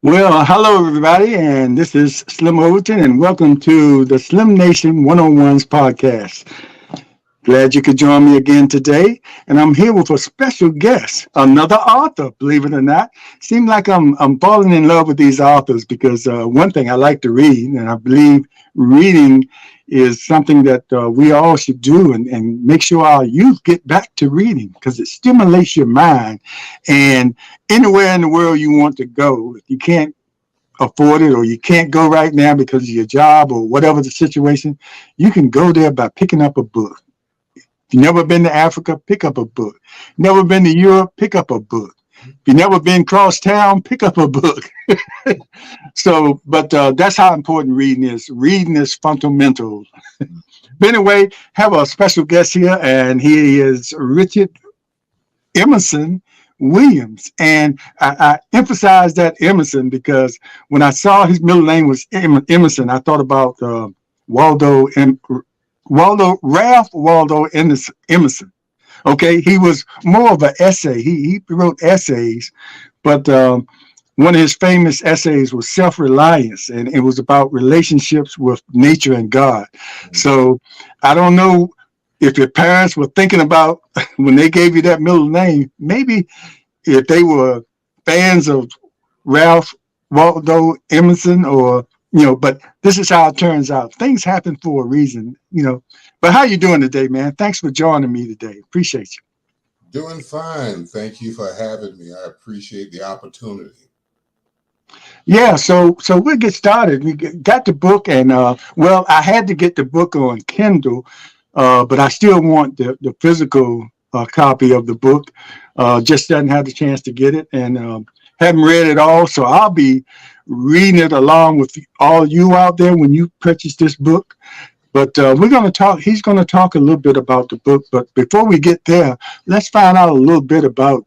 Well, hello everybody, and this is Slim Overton, and welcome to the Slim Nation 101's podcast. Glad you could join me again today, and I'm here with a special guest, another author. Believe it or not, seems like I'm falling in love with these authors because one thing I like to read, and I believe reading is something that we all should do, and make sure our youth get back to reading because it stimulates your mind. And anywhere in the world you want to go, if you can't afford it or you can't go right now because of your job or whatever the situation, you can go there by picking up a book. If you've never been to Africa, pick up a book. Never been to Europe, pick up a book. If you've never been cross town, pick up a book. But that's how important reading is. Reading is fundamental. But anyway, have a special guest here, and he is Richard Emerson Williams. And I emphasize that Emerson because when I saw his middle name was Emerson, I thought about Ralph Waldo Emerson. Okay, he was more of an essay. He wrote essays, but one of his famous essays was Self-Reliance, and it was about relationships with nature and God. So I don't know if your parents were thinking about when they gave you that middle name, maybe if they were fans of Ralph Waldo Emerson but this is how it turns out. Things happen for a reason. But how you doing today, man? Thanks for joining me today. Appreciate you. Doing fine. Thank you for having me. I appreciate the opportunity. Yeah, so we'll get started. We got the book, and I had to get the book on Kindle, but I still want the physical copy of the book. Just doesn't have the chance to get it, and haven't read it all. So I'll be reading it along with all you out there when you purchase this book. But we're going to talk. He's going to talk a little bit about the book. But before we get there, let's find out a little bit about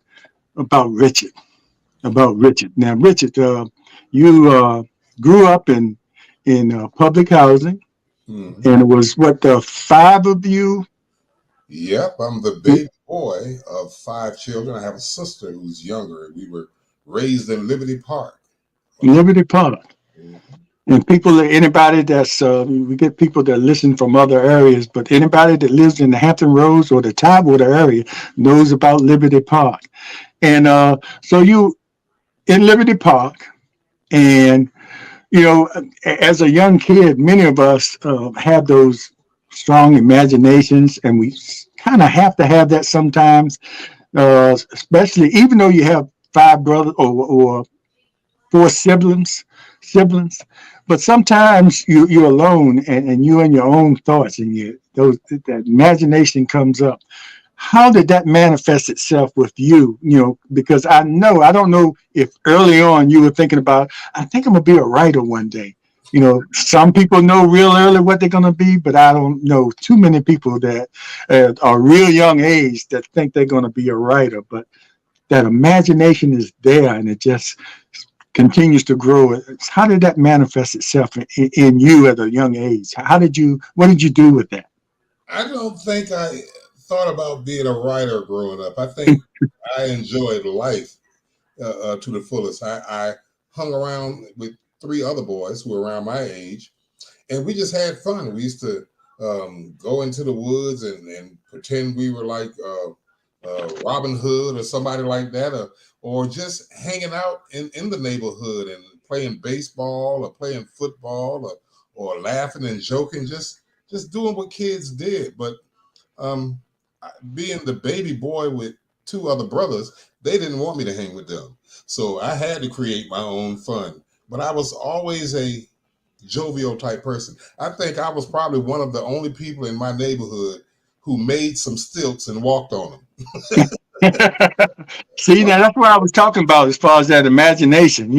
Richard. About Richard. Now, Richard, you grew up in public housing, and it was what the five of you. Yep, I'm the baby boy of five children. I have a sister who's younger. We were raised in Liberty Park. Liberty Park. And anybody we get people that listen from other areas, but anybody that lives in the Hampton Roads or the Tidewater area knows about Liberty Park. And so you in Liberty Park, and as a young kid, many of us have those strong imaginations, and we kind of have to have that sometimes, especially even though you have five brothers or four siblings, but sometimes you're alone, and you're in your own thoughts, and that imagination comes up. How did that manifest itself with you? Because I don't know if early on you were thinking about, I think I'm gonna be a writer one day. Some people know real early what they're gonna be, but I don't know too many people that are real young age that think they're gonna be a writer. But that imagination is there, and it just continues to grow. How did that manifest itself in you at a young age? What did you do with that? I don't think I thought about being a writer growing up. I think I enjoyed life to the fullest. I hung around with three other boys who were around my age, and we just had fun. We used to go into the woods and pretend we were like Robin Hood or somebody like that, or just hanging out in the neighborhood and playing baseball or playing football or laughing and joking, just doing what kids did. But being the baby boy with two other brothers, they didn't want me to hang with them. So I had to create my own fun. But I was always a jovial type person. I think I was probably one of the only people in my neighborhood who made some stilts and walked on them. See, now that's what I was talking about as far as that imagination.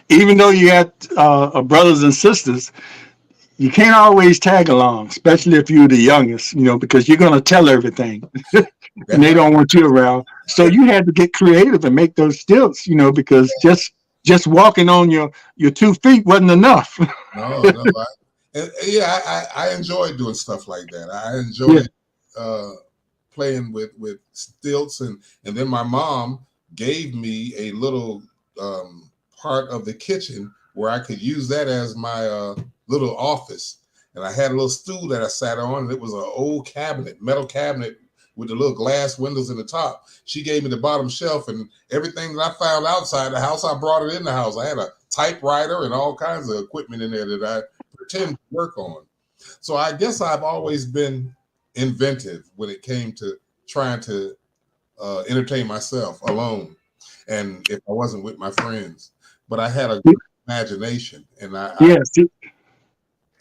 Even though you had brothers and sisters, you can't always tag along, especially if you're the youngest, because you're going to tell everything and they don't want you around. So you had to get creative and make those stilts, because just walking on your 2 feet wasn't enough. No. I enjoyed doing stuff like that. I enjoyed playing with stilts, and then my mom gave me a little part of the kitchen where I could use that as my little office. And I had a little stool that I sat on, and it was an old cabinet, metal cabinet with the little glass windows in the top. She gave me the bottom shelf, and everything that I found outside the house, I brought it in the house. I had a typewriter and all kinds of equipment in there that I pretend to work on. So I guess I've always been inventive when it came to trying to entertain myself alone, and if I wasn't with my friends. But I had a good imagination, and Yes.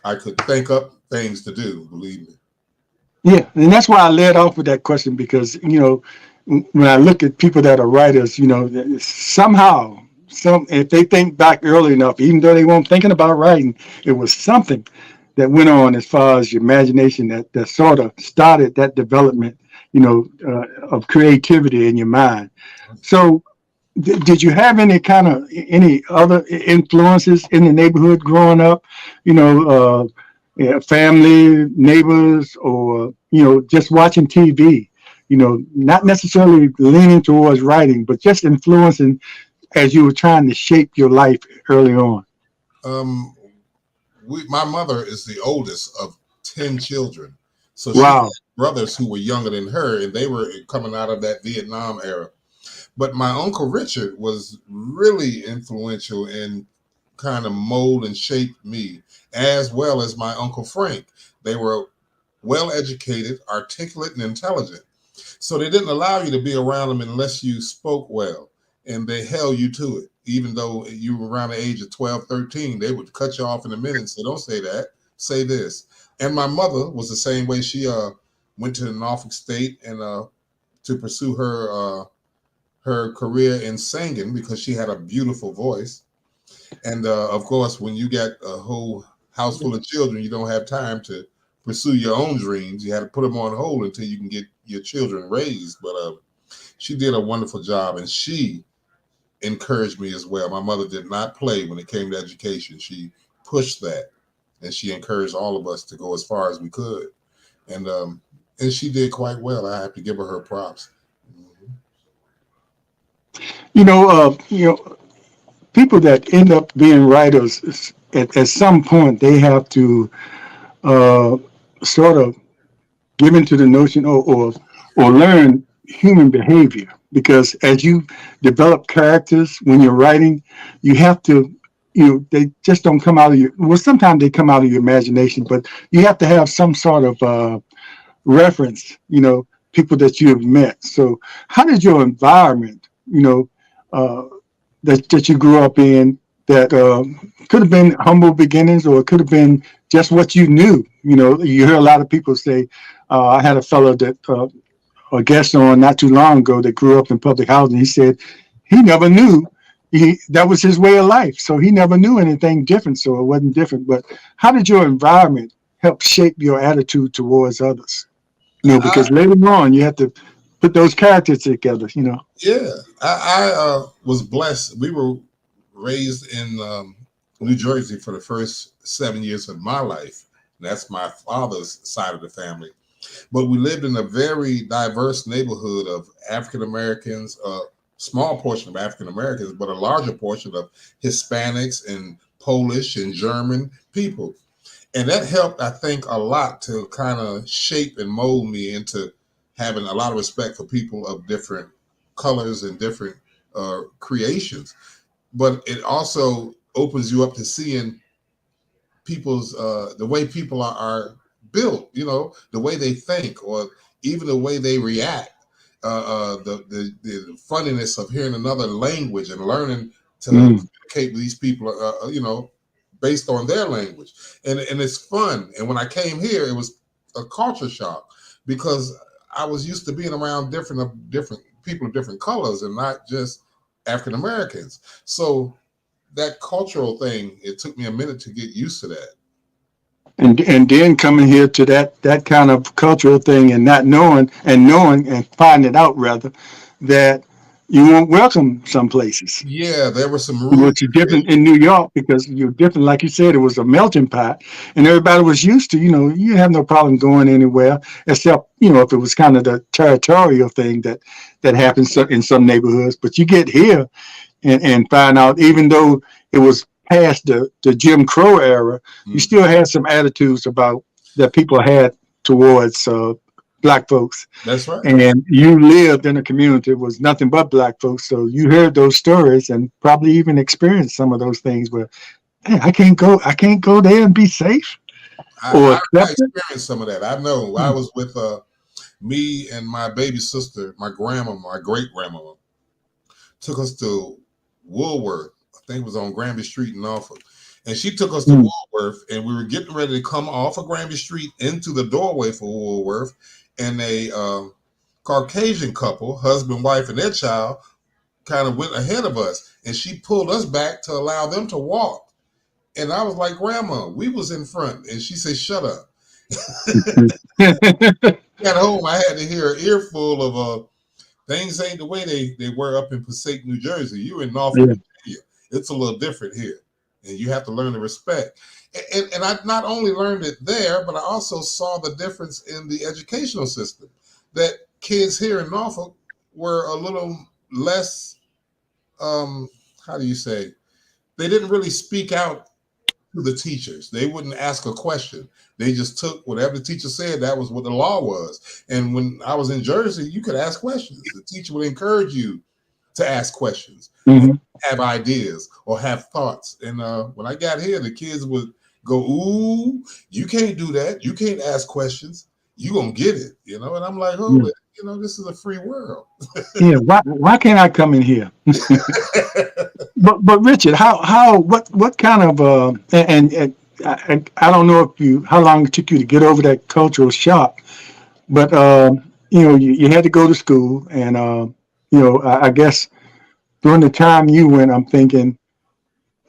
I could think up things to do. Believe me. Yeah, and that's why I led off with that question because when I look at people that are writers, somehow, if they think back early enough, even though they weren't thinking about writing, it was something that went on as far as your imagination that sort of started that development, of creativity in your mind. So, did you have any other influences in the neighborhood growing up? You know, yeah, family, neighbors, or just watching TV. Not necessarily leaning towards writing, but just influencing as you were trying to shape your life early on. Um, my mother is the oldest of 10 children, so she had Wow. brothers who were younger than her, and they were coming out of that Vietnam era. But my uncle Richard was really influential in kind of mold and shape me, as well as my uncle Frank. They were well educated, articulate, and intelligent. So they didn't allow you to be around them unless you spoke well, and they held you to it. Even though you were around the age of 12, 13, they would cut you off in a minute and say, don't say that, say this. And my mother was the same way. She went to Norfolk State and to pursue her career in singing because she had a beautiful voice. And of course, when you got a whole house full of children, you don't have time to pursue your own dreams. You had to put them on hold until you can get your children raised. But she did a wonderful job, and she encouraged me as well. My mother did not play when it came to education. She pushed that, and she encouraged all of us to go as far as we could. And she did quite well. I have to give her props. Mhm. You know, people that end up being writers at some point they have to uh, sort of give into the notion or learn human behavior because as you develop characters when you're writing, you have to they just don't come out of your well sometimes they come out of your imagination, but you have to have some sort of reference, people that you have met. So how did your environment, uh, that you grew up in that could have been humble beginnings or it could have been just what you knew. You hear a lot of people say, I had a fellow that a guest on not too long ago that grew up in public housing. He said he never knew that was his way of life. So he never knew anything different. So it wasn't different. But how did your environment help shape your attitude towards others? Because later on you have to put those characters together. Yeah, I was blessed. We were raised in New Jersey for the first 7 years of my life. That's my father's side of the family. But we lived in a very diverse neighborhood of African Americans, a small portion of African Americans, but a larger portion of Hispanics and Polish and German people. And that helped, I think, a lot to kind of shape and mold me into having a lot of respect for people of different colors and different creations. But it also opens you up to seeing people's the way people are built, the way they think, or even the way they react. The funniness of hearing another language and learning to Mm. communicate with these people, based on their language, and it's fun. And when I came here, it was a culture shock because I was used to being around different people of different colors and not just African Americans. So that cultural thing, it took me a minute to get used to that. And then coming here to that kind of cultural thing and not knowing and finding out rather that you weren't welcome some places. Yeah, there were some rules. Which is different in New York because you're different, like you said, it was a melting pot, and everybody was used to, you have no problem going anywhere except, if it was kind of the territorial thing that happens in some neighborhoods. But you get here, and find out, even though it was past the Jim Crow era, you Mm. still had some attitudes about that people had towards black folks. That's right. And you lived in a community that was nothing but black folks, so you heard those stories and probably even experienced some of those things where, hey, I can't go there and be safe or I accepted. experienced some of that. I know. I was with me and my baby sister, my grandma, my great grandmama, took us to Woolworth. I think it was on Granby Street in Norfolk. And she took us to Mm, Woolworth, and we were getting ready to come off of Granby Street into the doorway for Woolworth. And a Caucasian couple, husband, wife, and their child, kind of went ahead of us. And she pulled us back to allow them to walk. And I was like, Grandma, we was in front. And she said, shut up. mm. At home, I had to hear an earful of things ain't the way they were up in Passaic, New Jersey. You in Norfolk, Yeah. Virginia. It's a little different here. And you have to learn to respect. And I not only learned it there, but I also saw the difference in the educational system. That kids here in Norfolk were a little less, how do you say, they didn't really speak out to the teachers. They wouldn't ask a question. They just took whatever the teacher said. That was what the law was. And when I was in Jersey, you could ask questions. The teacher would encourage you to ask questions and Mhm. have ideas or have thoughts. And when I got here, the kids would go, "Ooh, you can't do that. You can't ask questions. You gonna get it." And I'm like, "Hold Yeah. it. This is a free world." Yeah. Why can't I come in here? But Richard, what kind of and I don't know if you how long it took you to get over that cultural shock, but you had to go to school, and I guess during the time you went, I'm thinking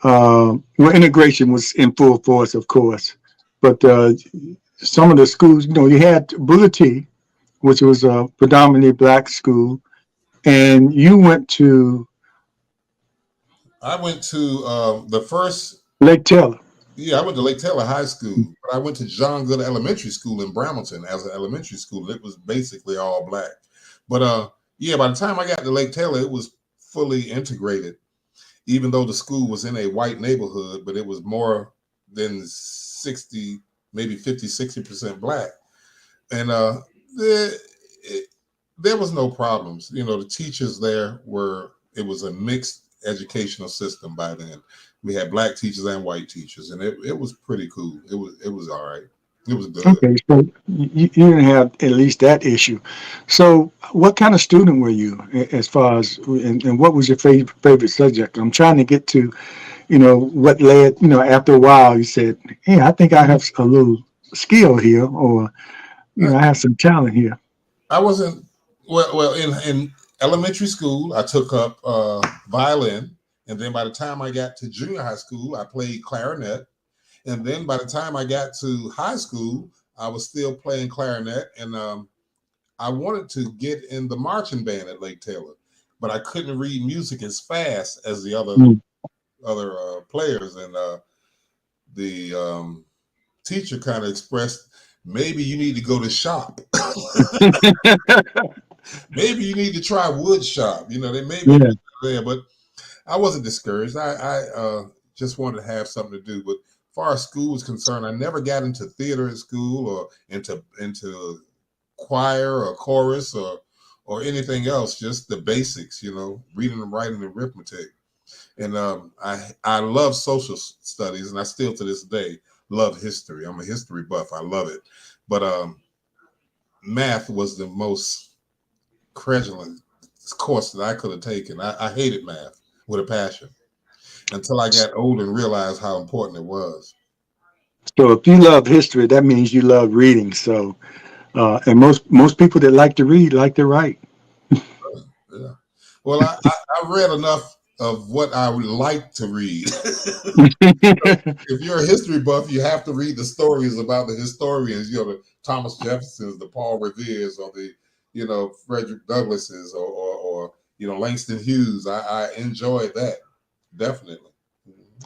well, integration was in full force, of course, but some of the schools, you had Booker T, which was a predominantly black school, and you went to I went to the first. Lake Taylor. Yeah, I went to Lake Taylor High School, but I went to John Good Elementary School in Bremerton as an elementary school. It was basically all black. But yeah, by the time I got to Lake Taylor, it was fully integrated, even though the school was in a white neighborhood, but it was more than 60, maybe 50, 60% black. And there, it, there was no problems. The teachers there it was a mixed educational system by then. We had black teachers and white teachers, and it was pretty cool. It was all right. It was good. Okay, so you didn't have at least that issue. So, what kind of student were you, as far as, and what was your favorite subject? I'm trying to get to, what led, after a while, you said, "Hey, I think I have a little skill here," or, I, "I have some talent here." I wasn't well in elementary school. I took up violin, and then by the time I got to junior high school, I played clarinet. And then by the time I got to high school, I was still playing clarinet, and I wanted to get in the marching band at Lake Taylor, but I couldn't read music as fast as the Mm. other players. And the teacher kind of expressed, maybe you need to go to shop. Maybe you need to try wood shop. They made me Yeah. there, but I wasn't discouraged. I just wanted to have something to do. But as far as school was concerned, I never got into theater in school or into choir or chorus or anything else. Just the basics, reading and writing and arithmetic. And I love social studies, and I still to this day love history. I'm a history buff. I love it. But math was the most credulous course that I could have taken. I hated math with a passion until I got older and realized how important it was. So, if you love history, that means you love reading. So, and most people that like to read like to write. Yeah. Well, I read enough of what I would like to read. If you're a history buff, you have to read the stories about the historians, the Thomas Jeffersons, the Paul Revere's, or the, Frederick Douglasses, or Langston Hughes. I enjoyed that, definitely.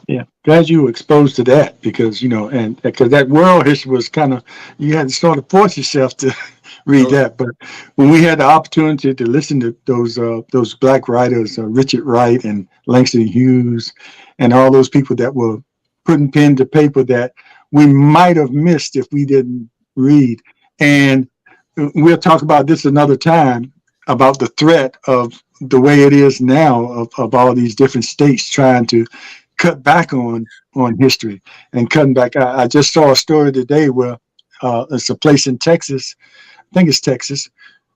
Yeah, glad you were exposed to that because and because that world history was kind of you had to sort of force yourself to read No, that. But when we had the opportunity to listen to those black writers, Richard Wright and Langston Hughes, and all those people that were putting pen to paper that we might have missed if we didn't read. And we'll talk about this another time about the threat of the way it is now of all these different states trying to cut back on history and cutting back. I just saw a story today where it's a place in Texas, I think it's Texas,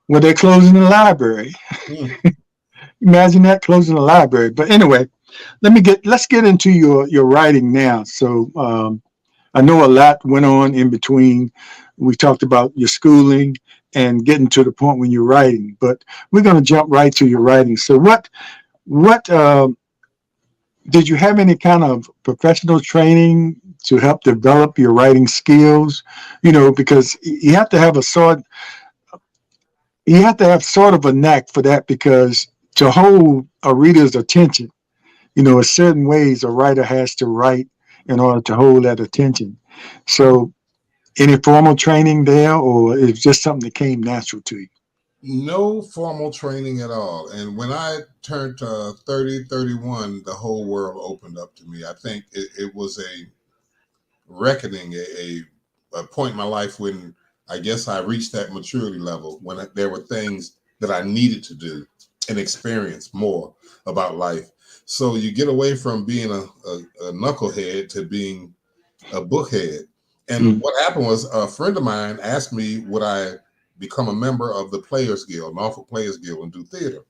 where they're closing the library. mm, Imagine that, closing the library. But anyway, let's get into your writing now. So I know a lot went on in between. We talked about your schooling and getting to the point when you're writing, but we're going to jump right to your writing. So what did you have any kind of professional training to help develop your writing skills? You know, because you have to have sort of a knack for that, because to hold a reader's attention, you know, in certain ways a writer has to write in order to hold that attention. So any formal training there, or it's just something that came natural to you? no formal training at all. And when I turned 30, 31, the whole world opened up to me. I think it was a reckoning, a point in my life when I guess I reached that maturity level when there were things that I needed to do and experience more about life. So you get away from being a knucklehead to being a bookhead. And Mm. what happened was a friend of mine asked me, would I become a member of the Players Guild, Norfolk Players Guild, and do theater?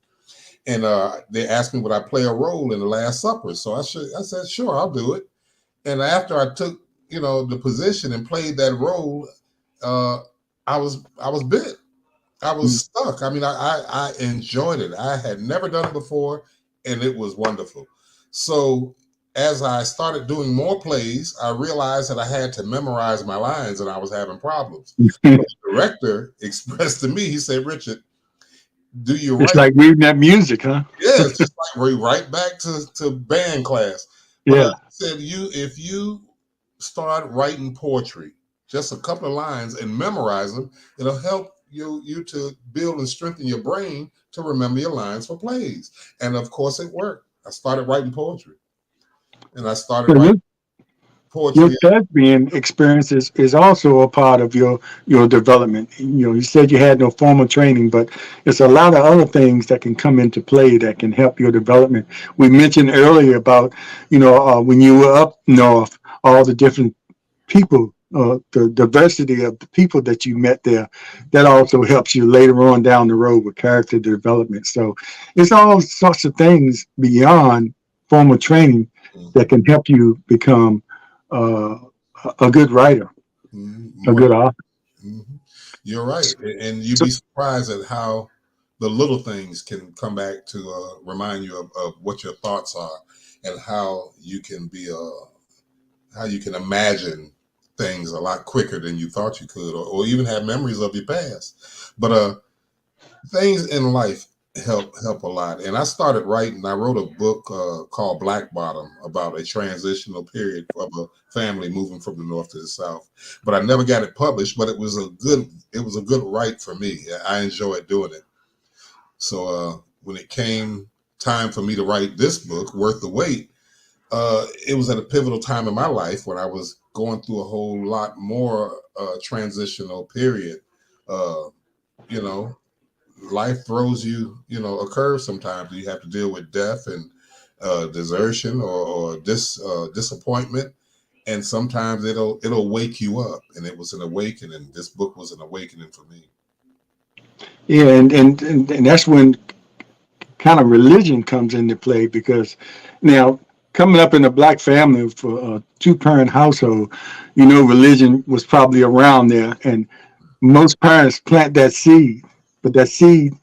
And they asked me, would I play a role in The Last Supper? So I said, sure, I'll do it. And after I took, the position and played that role, uh, I was bit. I was Mm. stuck. I mean, I enjoyed it. I had never done it before, and it was wonderful. So as I started doing more plays, I realized that I had to memorize my lines, and I was having problems. So the director expressed to me, he said, Richard, do you It's write? like reading that music, huh? Yeah, it's just like we're right back to band class. But Yeah. he said, if you start writing poetry, just a couple of lines and memorize them, it'll help you to build and strengthen your brain to remember your lines for plays. And of course it worked. I started writing poetry. And I started So writing your poetry. thespian experience is also a part of your development. You know, you said you had no formal training, but it's a lot of other things that can come into play that can help your development. We mentioned earlier about, when you were up north, all the different people, the diversity of the people that you met there, that also helps you later on down the road with character development. So it's all sorts of things beyond formal training that Mhm, can help you become uh, a good writer, a more. good author. Mhm. You're right. And you'd So, be surprised at how the little things can come back to remind you of what your thoughts are and how you can how you can imagine things a lot quicker than you thought you could, or even have memories of your past. But things in life help a lot. And I started writing. I wrote a book called Black Bottom about a transitional period of a family moving from the north to the south. But I never got it published. But it was a good write for me. I enjoyed doing it. So when it came time for me to write this book, Worth the Wait, it was at a pivotal time in my life when I was going through a whole lot more transitional period. Uh, you know, life throws you, a curve sometimes. You have to deal with death and desertion or disappointment, and sometimes it'll wake you up. And it was an awakening. This book was an awakening for me. yeah, and that's when kind of religion comes into play, because now coming up in a black family for a two-parent household, religion was probably around there, and most parents plant that seed, but that seed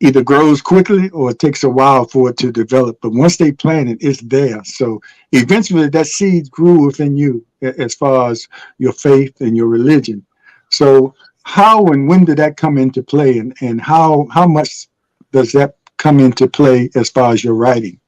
either grows quickly or it takes a while for it to develop. But once they plant it, it's there. So eventually that seed grew within you as far as your faith and your religion. So how and when did that come into play, and how much does that come into play as far as your writing?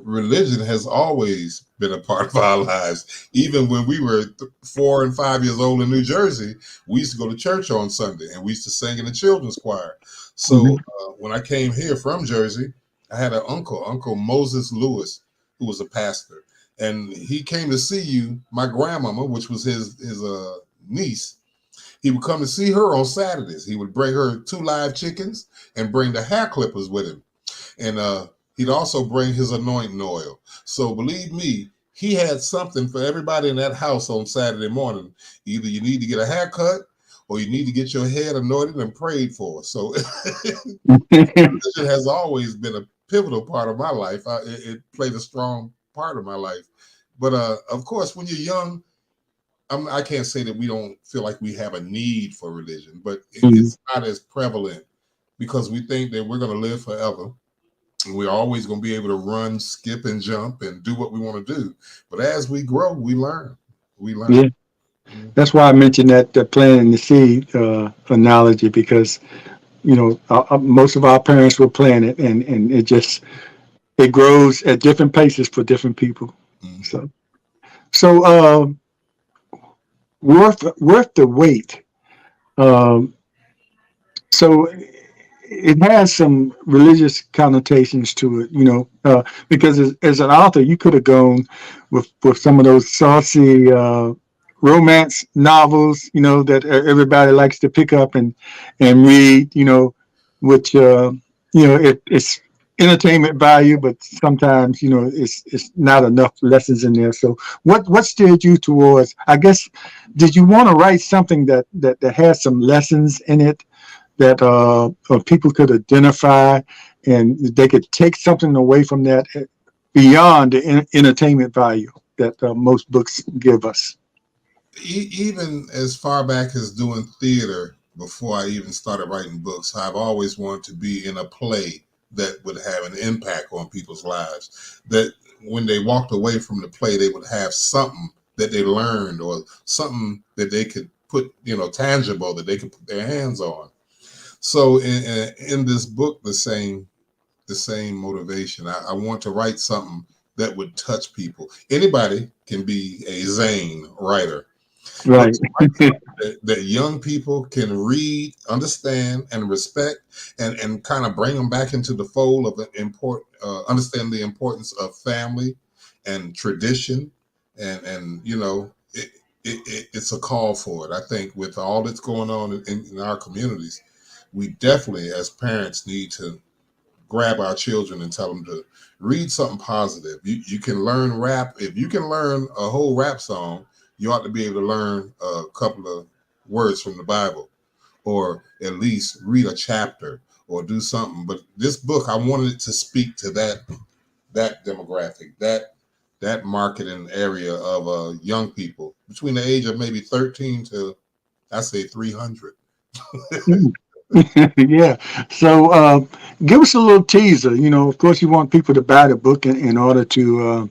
Religion has always been a part of our lives. Even when we were 4 and 5 years old in New Jersey, we used to go to church on Sunday, and we used to sing in the children's choir. So Mhm. when I came here from Jersey, I had an Uncle Moses Lewis, who was a pastor, and he came to see you. My grandmama, which was his niece, he would come to see her on Saturdays. He would bring her 2 live chickens and bring the hair clippers with him. And he'd also bring his anointing oil. So believe me, he had something for everybody in that house on Saturday morning. Either you need to get a haircut or you need to get your head anointed and prayed for. So religion has always been a pivotal part of my life. It played a strong part of my life. But of course, when you're young, I can't say that we don't feel like we have a need for religion, but Mhm. it's not as prevalent because we think that we're going to live forever. And we're always going to be able to run, skip, and jump and do what we want to do. But as we grow, we learn. We learn. Yeah, that's why I mentioned that planting the seed analogy, because most of our parents were planting it, and it grows at different paces for different people. Mm-hmm. So worth the wait. Um, so it has some religious connotations to it, because as an author, you could have gone with some of those saucy romance novels, that everybody likes to pick up and read, which it's entertainment value, but sometimes it's not enough lessons in there. So what steered you towards? I guess, did you want to write something that has some lessons in it, that people could identify, and they could take something away from that beyond the entertainment value that most books give us? Even as far back as doing theater, before I even started writing books, I've always wanted to be in a play that would have an impact on people's lives. That when they walked away from the play, they would have something that they learned or something that they could put, tangible that they could put their hands on. So in this book, the same motivation. I want to write something that would touch people. Anybody can be a zane writer, but Right. that young people can read, understand, and respect, and kind of bring them back into the fold of understand the importance of family and tradition, and it's a call for it. I think with all that's going on in our communities, we definitely, as parents, need to grab our children and tell them to read something positive. You can learn rap. If you can learn a whole rap song, you ought to be able to learn a couple of words from the Bible, or at least read a chapter or do something. But this book, I wanted it to speak to that demographic, that marketing area of young people between the age of maybe 13 to, I say, 300. Yeah. So give us a little teaser. Of course, you want people to buy the book in order to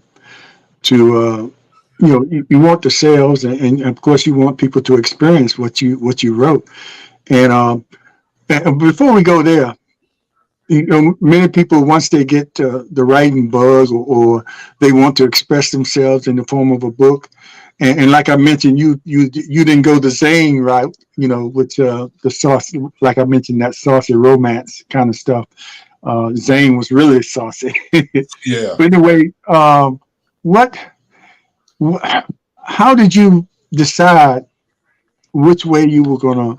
you want the sales, and of course you want people to experience what you wrote. And before we go there, many people, once they get the writing buzz, or they want to express themselves in the form of a book, and like I mentioned, you didn't go the Zane route, with the sauce, like I mentioned, that saucy romance kind of stuff. Zane was really saucy. Yeah. But anyway, what, how did you decide which way you were gonna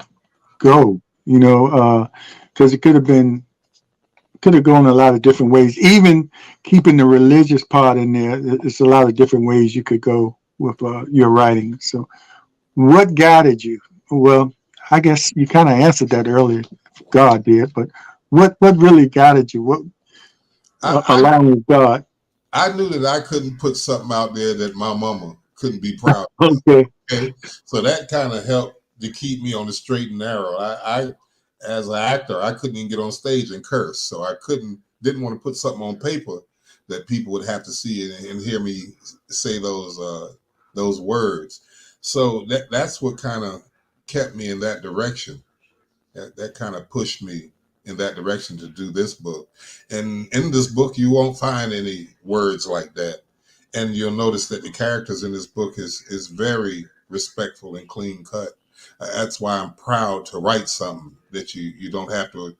go? Because it could have gone a lot of different ways. Even keeping the religious part in there, there's a lot of different ways you could go with your writing. So, what guided you? Well, I guess you kind of answered that earlier. God did, but what really guided you? What I, I along with God? I knew that I couldn't put something out there that my mama couldn't be proud of. Okay. Okay, so that kind of helped to keep me on the straight and narrow. As an actor, I couldn't even get on stage and curse, so I didn't want to put something on paper that people would have to see and hear me say those words. So that's what kind of kept me in that direction. That kind of pushed me in that direction to do this book. And in this book, you won't find any words like that. and you'll notice that the characters in this book is very respectful and clean cut. That's why I'm proud to write something that you don't have to,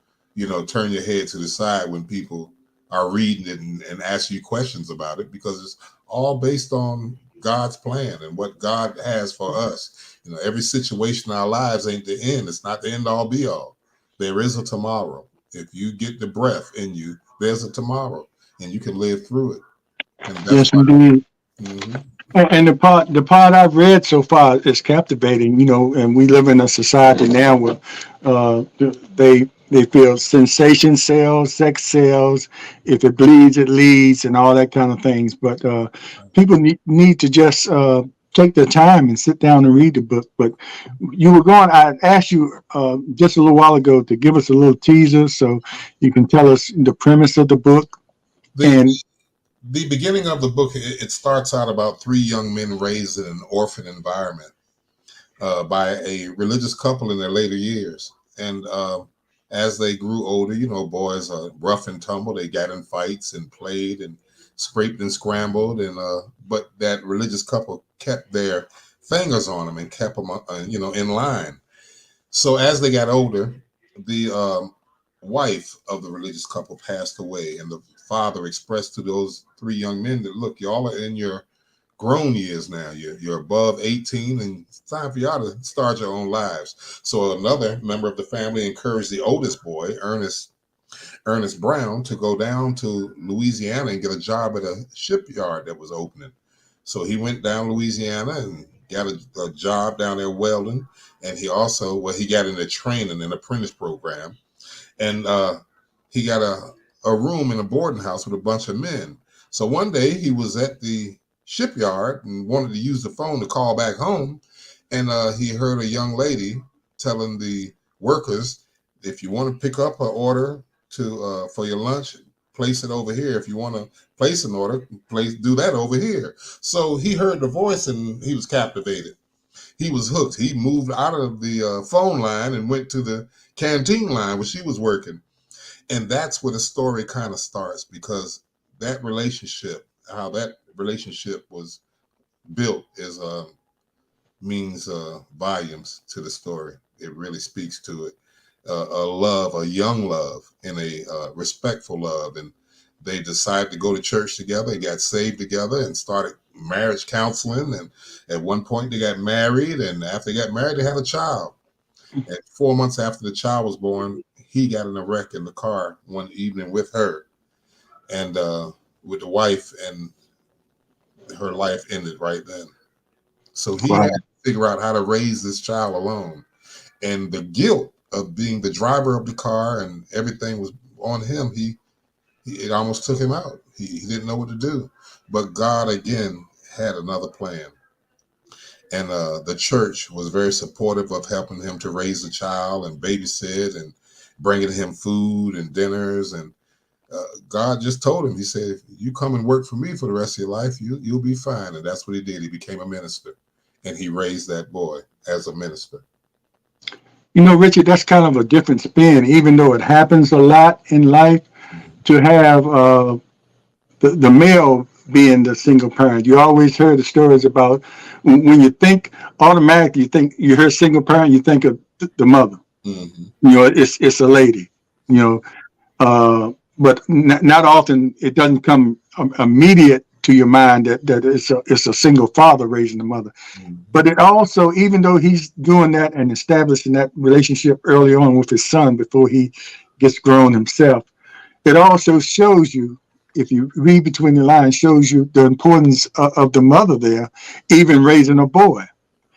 turn your head to the side when people are reading it and ask you questions about it, because it's all based on God's plan and what God has for us. Every situation in our lives ain't the end. It's not the end all be all. There is a tomorrow. If you get the breath in you, there's a tomorrow, and you can live through it. And that's Yes, why. indeed. Mhm. And the part I've read so far is captivating, and we live in a society now where they feel sensation sells, sex sells, if it bleeds, it leads, and all that kind of things. But people need to just take their time and sit down and read the book. But I asked you just a little while ago to give us a little teaser so you can tell us the premise of the book. The And the beginning of the book, it starts out about three young men raised in an orphan environment by a religious couple in their later years. And as they grew older, boys are rough and tumble. They got in fights and played and scraped and scrambled. And but that religious couple kept their fingers on them and kept them, in line. So as they got older, the wife of the religious couple passed away, and the father expressed to those three young men that, look, y'all are in your grown years now. You're above 18, and it's time for y'all to start your own lives. So another member of the family encouraged the oldest boy, Ernest Brown, to go down to Louisiana and get a job at a shipyard that was opening. So he went down Louisiana and got a job down there welding. And he also, he got into training, an apprentice program. And he got a room in a boarding house with a bunch of men. So one day he was at the shipyard and wanted to use the phone to call back home. And he heard a young lady telling the workers, if you want to pick up an order for your lunch, place it over here. If you want to place an order, do that over here. So he heard the voice and he was captivated. He was hooked. He moved out of the phone line and went to the canteen line where she was working. And that's where the story kind of starts, because that relationship, how that relationship was built, means volumes to the story. It really speaks to it. A young love, and a respectful love. And they decided to go to church together. They got saved together and started marriage counseling. And at one point they got married. And after they got married, they had a child. And 4 months after the child was born, he got in a wreck in the car one evening with her, and with the wife, and her life ended right then. So he wow. had to figure out how to raise this child alone. And the guilt of being the driver of the car and everything was on him. It almost took him out. He didn't know what to do. But God, again, had another plan. And the church was very supportive of helping him to raise the child and babysit and bringing him food and dinners. And God just told him, he said, if you come and work for me for the rest of your life, you'll be fine. And that's what he did. He became a minister, and he raised that boy as a minister. Richard, that's kind of a different spin, even though it happens a lot in life to have the male being the single parent. You always heard the stories about when you think automatically, you hear single parent, you think of the mother. Mm-hmm. It's a lady. You know, but not often it doesn't come immediate to your mind that it's a single father raising the mother. Mm-hmm. But it also, even though he's doing that and establishing that relationship early on with his son before he gets grown himself, it also shows you, if you read between the lines, shows you the importance of the mother there, even raising a boy,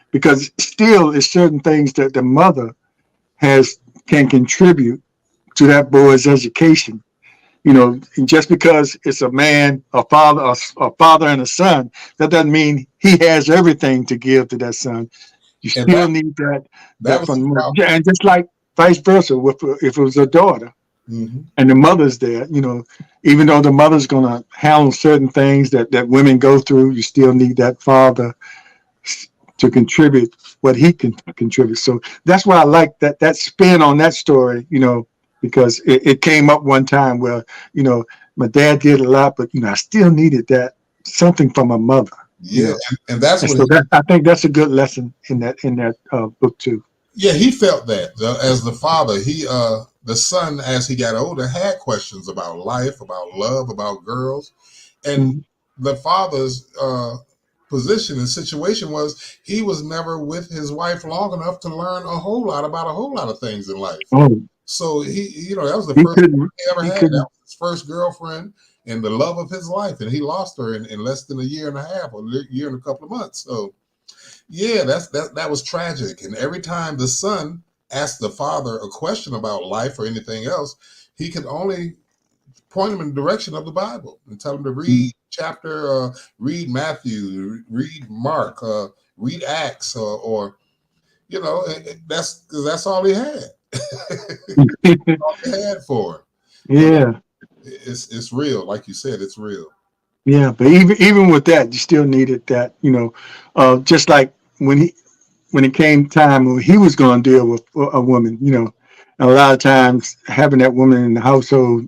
because still it's certain things that the mother can contribute to that boy's education. Just because it's a man, a father and a son, that doesn't mean he has everything to give to that son. You And still need that that was from the the mother. problem. Yeah, and just like vice versa, if it was a daughter Mm-hmm. and the mother's there, even though the mother's gonna handle certain things that women go through, you still need that father to contribute what he can contribute. So that's why I like that spin on that story, because it came up one time where, my dad did a lot, but I still needed that something from a mother. You Yeah, know, and that's and what so that I think that's a good lesson in that book too. yeah, he felt that as the father, the son, as he got older, had questions about life, about love, about girls, and Mhm. the father's position and situation was he was never with his wife long enough to learn a whole lot about a whole lot of things in life. Oh, So that was the he first couldn't. he ever He had. That couldn't. was his first girlfriend and the love of his life, and he lost her in less than a year and a half, or a year and a couple of months. So yeah, that was tragic. And every time the son asked the father a question about life or anything else, he could only point him in the direction of the Bible and tell him to read read Matthew, read Mark, read Acts, or that's because that's all he had. All he had for him. But Yeah, it's real, like you said, it's real. yeah. But even with that, you still needed that. Just like when when it came time when he was going to deal with a woman. And a lot of times having that woman in the household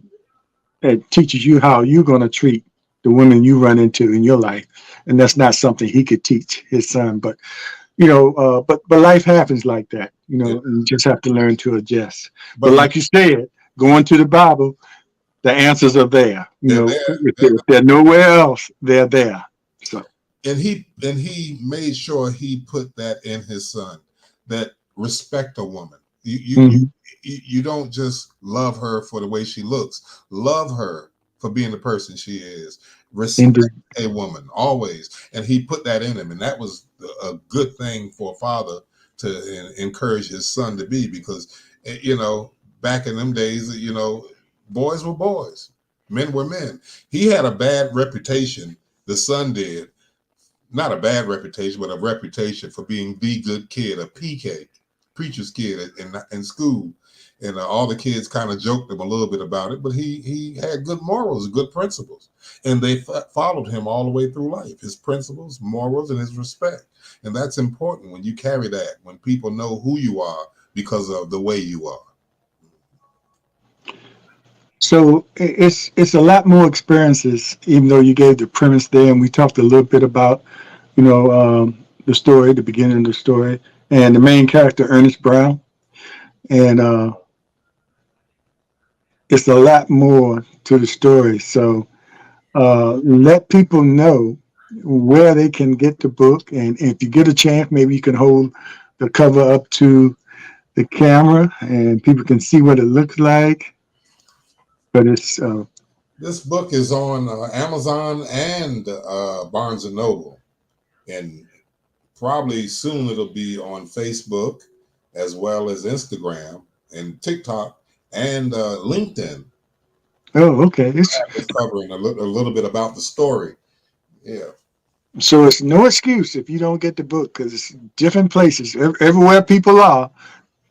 that teaches you how you're going to treat the women you run into in your life, and that's not something he could teach his son. But but life happens like that. Yeah. And you just have to learn to adjust. But But like you said, going to the Bible, the answers are there. they're there. If they're nowhere else, they're there. So And he made sure he put that in his son, that respect a woman. mhm. You don't just love her for the way she looks. Love her for being the person she is. Respect Indeed. a woman always. And he put that in him. And that was a good thing for a father to encourage his son to be, because, back in them days, boys were boys, men were men. He had a bad reputation, the son did, not a bad reputation, but a reputation for being the good kid, a PK, preacher's kid in school. And all the kids kind of joked him a little bit about it, but he had good morals, good principles. And they followed him all the way through life, his principles, morals, and his respect. And that's important when you carry that, when people know who you are because of the way you are. So it's a lot more experiences, even though you gave the premise there, and we talked a little bit about the story, the beginning of the story, and the main character Ernest Brown, and it's a lot more to the story. So let people know where they can get the book, and if you get a chance, maybe you can hold the cover up to the camera, and people can see what it looks like. But it's This book is on Amazon and Barnes and Noble, and probably soon it'll be on Facebook as well as Instagram and TikTok and LinkedIn. oh, okay. It's It's covering a little bit about the story. Yeah, So it's no excuse if you don't get the book, because it's different places. Everywhere people are,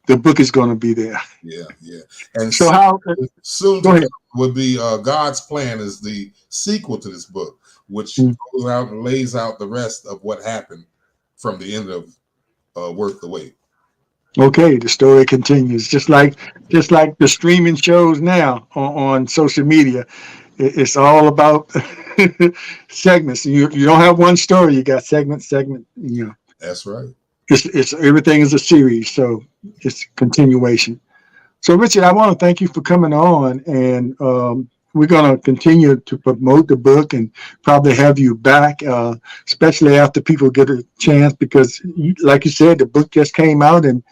the book is going to be there. yeah, yeah. And So how? soon Go to come ahead. would be God's Plan is the sequel to this book, which Mm. goes out and lays out the rest of what happened from the end of Worth the Wait. Okay, the story continues, just like the streaming shows now on social media. It's all about segments. You don't have one story. You got segment. That's right. It's everything is a series, so it's continuation. So, Richard, I want to thank you for coming on, and we're going to continue to promote the book and probably have you back, especially after people get a chance, because, like you said, the book just came out in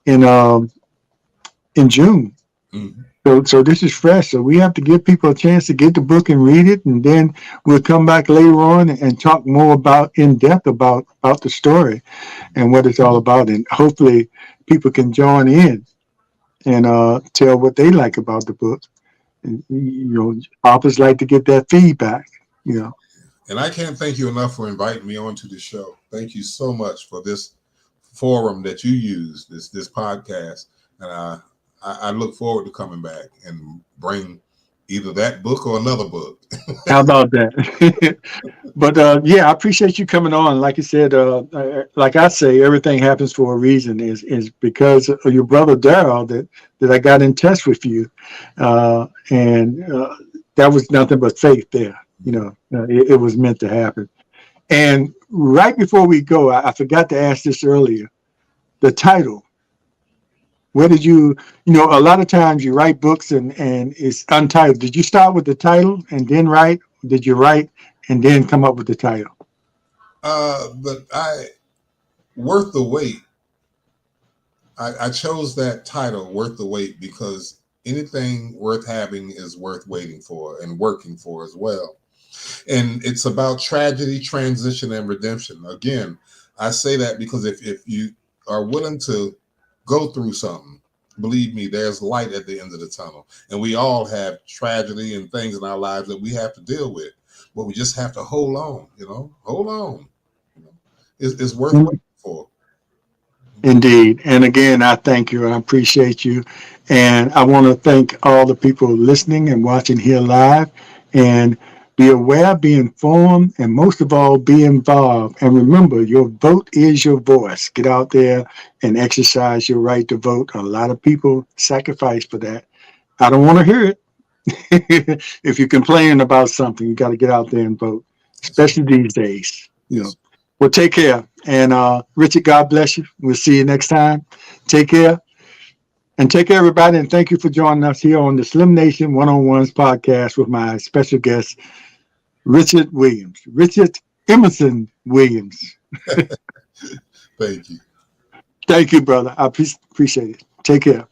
in June. Mhm. So this is fresh. So we have to give people a chance to get the book and read it, and then we'll come back later on and talk more about in depth about the story and what it's all about, and hopefully people can join in and tell what they like about the book. And authors like to get that feedback. You know, And I can't thank you enough for inviting me onto the show. Thank you so much for this forum that you use, this podcast, and I look forward to coming back and bring either that book or another book. how about that? But yeah, I appreciate you coming on. Like you said, like I say, everything happens for a reason. Is because of your brother Daryl that I got in touch with you, and that was nothing but faith there. It was meant to happen. And right before we go, I forgot to ask this earlier. The title. Where did a lot of times you write books and it's untitled. Did you start with the title and then write? Did you write and then come up with the title? But Worth the Wait. I chose that title, Worth the Wait, because anything worth having is worth waiting for and working for as well. And it's about tragedy, transition, and redemption. Again, I say that because if you are willing to go through something, believe me, there's light at the end of the tunnel. And we all have tragedy and things in our lives that we have to deal with. But we just have to hold on, hold on. It's worth waiting for. Indeed. And again, I thank you and I appreciate you. And I want to thank all the people listening and watching here live. And be aware, be informed, and most of all, be involved. And remember, your vote is your voice. Get out there and exercise your right to vote. A lot of people sacrifice for that. I don't want to hear it. If you're complaining about something, you got to get out there and vote, especially these days. Yes. Well, take care. And Richard, God bless you. We'll see you next time. Take care. And take care, everybody. And thank you for joining us here on the Slim Nation One-on-Ones podcast with my special guest, Richard Williams. Richard Emerson Williams. Thank you. Thank you, brother. I appreciate it. Take care.